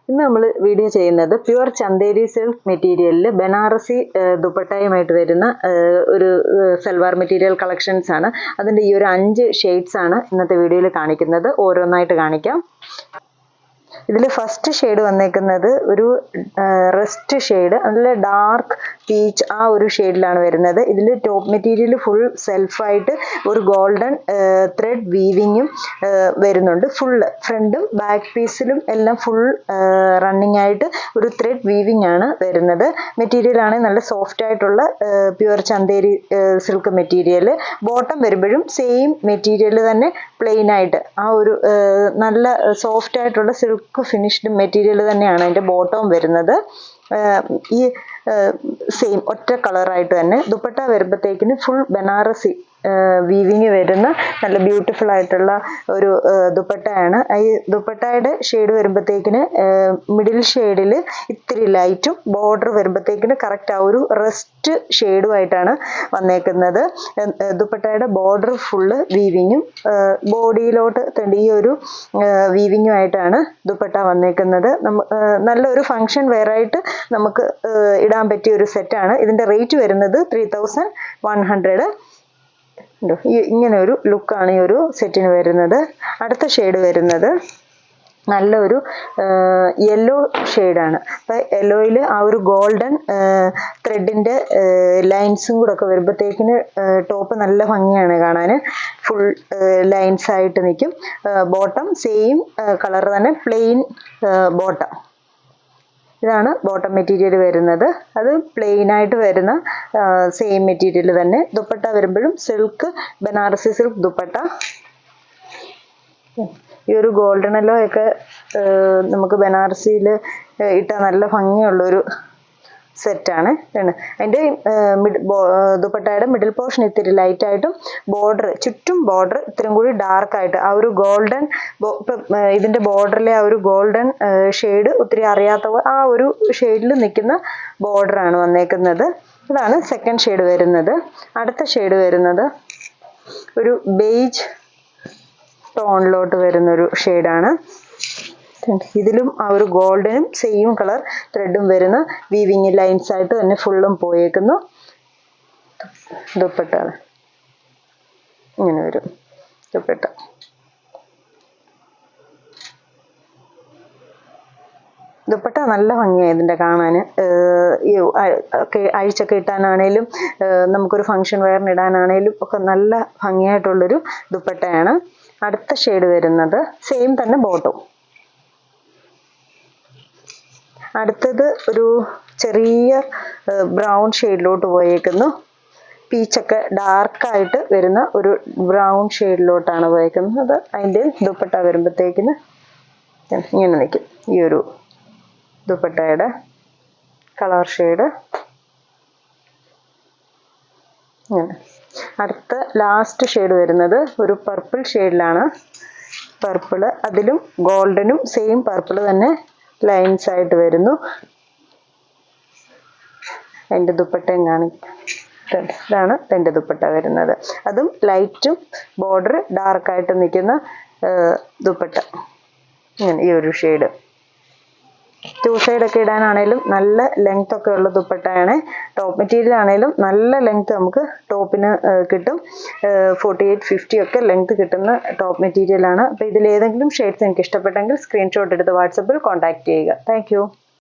ഇന്ന് നമ്മൾ വീഡിയോ ചെയ്യുന്നത് പ്യുവർ ചന്ദേരി സിൽക്ക് മെറ്റീരിയലിൽ ബനാറസി ദുപ്പട്ടയുമായിട്ട് വരുന്ന ഒരു സൽവാർ മെറ്റീരിയൽ കളക്ഷൻസ് ആണ്. അതിൻ്റെ ഈ ഒരു 5 ഷെയ്ഡ്സ് ആണ് ഇന്നത്തെ വീഡിയോയിൽ കാണിക്കുന്നത്. ഓരോന്നായിട്ട് കാണിക്കാം. ഇതിൽ ഫസ്റ്റ് ഷെയ്ഡ് വന്നേക്കുന്നത് ഒരു റസ്റ്റ് ഷെയ്ഡ്, നല്ല ഡാർക്ക് പീച്ച് ആ ഒരു ഷെയ്ഡിലാണ് വരുന്നത്. ഇതിൽ ടോപ്പ് മെറ്റീരിയൽ ഫുൾ സെൽഫായിട്ട് ഒരു ഗോൾഡൻ ത്രെഡ് വീവിങ്ങും വരുന്നുണ്ട്. ഫുള്ള് ഫ്രണ്ടും ബാക്ക് പീസിലും എല്ലാം ഫുൾ റണ്ണിങ് ആയിട്ട് ഒരു ത്രെഡ് വീവിങ് ആണ് വരുന്നത്. മെറ്റീരിയൽ ആണെങ്കിൽ നല്ല സോഫ്റ്റ് ആയിട്ടുള്ള pure Chanderi silk material. Bottom വരുമ്പോഴും സെയിം മെറ്റീരിയൽ തന്നെ പ്ലെയിൻ ആയിട്ട് ആ ഒരു നല്ല സോഫ്റ്റ് ആയിട്ടുള്ള സിൽക്ക് ഫിനിഷ്ഡ് മെറ്റീരിയൽ തന്നെയാണ് അതിൻ്റെ ബോട്ടവും വരുന്നത്. ഈ സെയിം ഒറ്റ കളറായിട്ട് തന്നെ ദുപ്പട്ട വരുമ്പോഴത്തേക്കിന് ഫുൾ ബനാറസി വീവിങ് വരുന്ന നല്ല ബ്യൂട്ടിഫുൾ ആയിട്ടുള്ള ഒരു ദുപ്പട്ടയാണ്. ഈ ദുപ്പട്ടയുടെ ഷെയ്ഡ് വരുമ്പോഴത്തേക്കിന് മിഡിൽ ഷെയ്ഡിൽ ഇത്തിരി ലൈറ്റും ബോർഡർ വരുമ്പോഴത്തേക്കിന് കറക്റ്റ് ആ ഒരു റസ്റ്റ് ഷെയ്ഡുമായിട്ടാണ് വന്നേക്കുന്നത്. ദുപ്പട്ടയുടെ ബോർഡർ ഫുള്ള് വീവിങ്ങും ബോഡിയിലോട്ട് ഈ ഒരു വീവിങ്ങുമായിട്ടാണ് ദുപ്പട്ട വന്നേക്കുന്നത്. നല്ലൊരു ഫങ്ഷൻ വെയറായിട്ട് നമുക്ക് ഇടാൻ പറ്റിയ ഒരു സെറ്റാണ്. ഇതിൻ്റെ റേറ്റ് വരുന്നത് 3100. ഇങ്ങനെ ഒരു ലുക്കാണ് ഈ ഒരു സെറ്റിന് വരുന്നത്. അടുത്ത ഷെയ്ഡ് വരുന്നത് നല്ലൊരു യെല്ലോ ഷെയ്ഡാണ്. അപ്പം യെല്ലോയിൽ ആ ഒരു ഗോൾഡൻ ത്രെഡിൻ്റെ ലൈൻസും കൂടെ ഒക്കെ വരുമ്പോഴത്തേക്കിന് ടോപ്പ് നല്ല ഭംഗിയാണ് കാണാൻ. ഫുൾ ലൈൻസ് ആയിട്ട് നിൽക്കും. ബോട്ടം സെയിം കളർ തന്നെ, പ്ലെയിൻ ബോട്ടം. ഇതാണ് ബോട്ടം മെറ്റീരിയൽ വരുന്നത്. അത് പ്ലെയിൻ ആയിട്ട് വരുന്ന സെയിം മെറ്റീരിയൽ തന്നെ. ദുപ്പട്ട വരുമ്പോഴും സിൽക്ക് ബനാറസി സിൽക്ക് ദുപ്പട്ട. ഈ ഒരു ഗോൾഡൻ യെല്ലോ ഒക്കെ നമുക്ക് ബനാറസിയിൽ ഇട്ടാൽ നല്ല ഭംഗിയുള്ളൊരു സെറ്റാണ്. അതിൻ്റെ ദുപ്പട്ടയുടെ മിഡിൽ പോർഷൻ ഇത്തിരി ലൈറ്റായിട്ടും ബോർഡർ ചുറ്റും ബോർഡർ ഇത്തിരി കൂടി ഡാർക്കായിട്ട് ആ ഒരു ഗോൾഡൻ ഇതിൻ്റെ ബോർഡറിലെ ആ ഒരു ഗോൾഡൻ ഷെയ്ഡ് ഒത്തിരി അറിയാത്ത ആ ഒരു ഷെയ്ഡിൽ നിൽക്കുന്ന ബോർഡറാണ് വന്നേക്കുന്നത്. ഇതാണ് സെക്കൻഡ് ഷെയ്ഡ് വരുന്നത്. അടുത്ത ഷെയ്ഡ് വരുന്നത് ഒരു ബേജ് ടോണിലോട്ട് വരുന്നൊരു ഷെയ്ഡാണ്. ഇതിലും ആ ഒരു ഗോൾഡനും സെയിം കളർ ത്രെഡും വരുന്ന വീവിങ് ലൈൻസ് ആയിട്ട് തന്നെ ഫുള്ളും പോയേക്കുന്നു. ദുപ്പട്ട ഇങ്ങനെ വരും. ദുപ്പട്ട ദുപ്പട്ട നല്ല ഭംഗിയാണ് ഇതിൻ്റെ കാണാൻ. അഴിച്ചൊക്കെ ഇട്ടാനാണേലും നമുക്കൊരു ഫങ്ഷൻ വെയറിന് ഇടാനാണേലും ഒക്കെ നല്ല ഭംഗിയായിട്ടുള്ളൊരു ദുപ്പട്ടയാണ്. അടുത്ത ഷെയ്ഡ് വരുന്നത് സെയിം തന്നെ ബോട്ടവും. അടുത്തത് ഒരു ചെറിയ ബ്രൗൺ ഷെയ്ഡിലോട്ട് പോയേക്കുന്നു. പീച്ചൊക്കെ ഡാർക്കായിട്ട് വരുന്ന ഒരു ബ്രൗൺ ഷെയ്ഡിലോട്ടാണ് പോയേക്കുന്നത്. അതിൻ്റെ ദുപ്പട്ട വരുമ്പോഴത്തേക്കിന് ഇങ്ങനെ നിൽക്കും. ഈ ഒരു ദുപ്പട്ടയുടെ കളർ ഷെയ്ഡ് ഇങ്ങനെ. അടുത്ത ലാസ്റ്റ് ഷെയ്ഡ് വരുന്നത് ഒരു പർപ്പിൾ ഷെയ്ഡിലാണ്. പർപ്പിള് അതിലും ഗോൾഡനും സെയിം പർപ്പിൾ തന്നെ ലൈൻസ് ആയിട്ട് വരുന്നു. അതിൻ്റെ ദുപ്പട്ടയും കാണിക്കും. ഇതാണ് അതിൻ്റെ ദുപ്പട്ട വരുന്നത്. അതും ലൈറ്റും ബോർഡർ ഡാർക്കായിട്ട് നിൽക്കുന്ന ദുപ്പട്ട ഇങ്ങനെ ഈ ഒരു ഷെയ്ഡ്. 2 സൈഡൊക്കെ ഇടാനാണേലും നല്ല ലെങ്ത് ഒക്കെ ഉള്ള ദുപ്പട്ടയാണ്. ടോപ്പ് മെറ്റീരിയൽ ആണേലും നല്ല ലെങ്ത് നമുക്ക് ടോപ്പിന് കിട്ടും. 48-50 ഒക്കെ ലെങ്ത് കിട്ടുന്ന ടോപ്പ് മെറ്റീരിയലാണ്. അപ്പോൾ ഇതിലേതെങ്കിലും ഷെയ്ഡ്സ് നിങ്ങൾക്ക് ഇഷ്ടപ്പെട്ടെങ്കിൽ സ്ക്രീൻഷോട്ട് എടുത്ത് വാട്സപ്പിൽ കോൺടാക്ട് ചെയ്യുക. താങ്ക്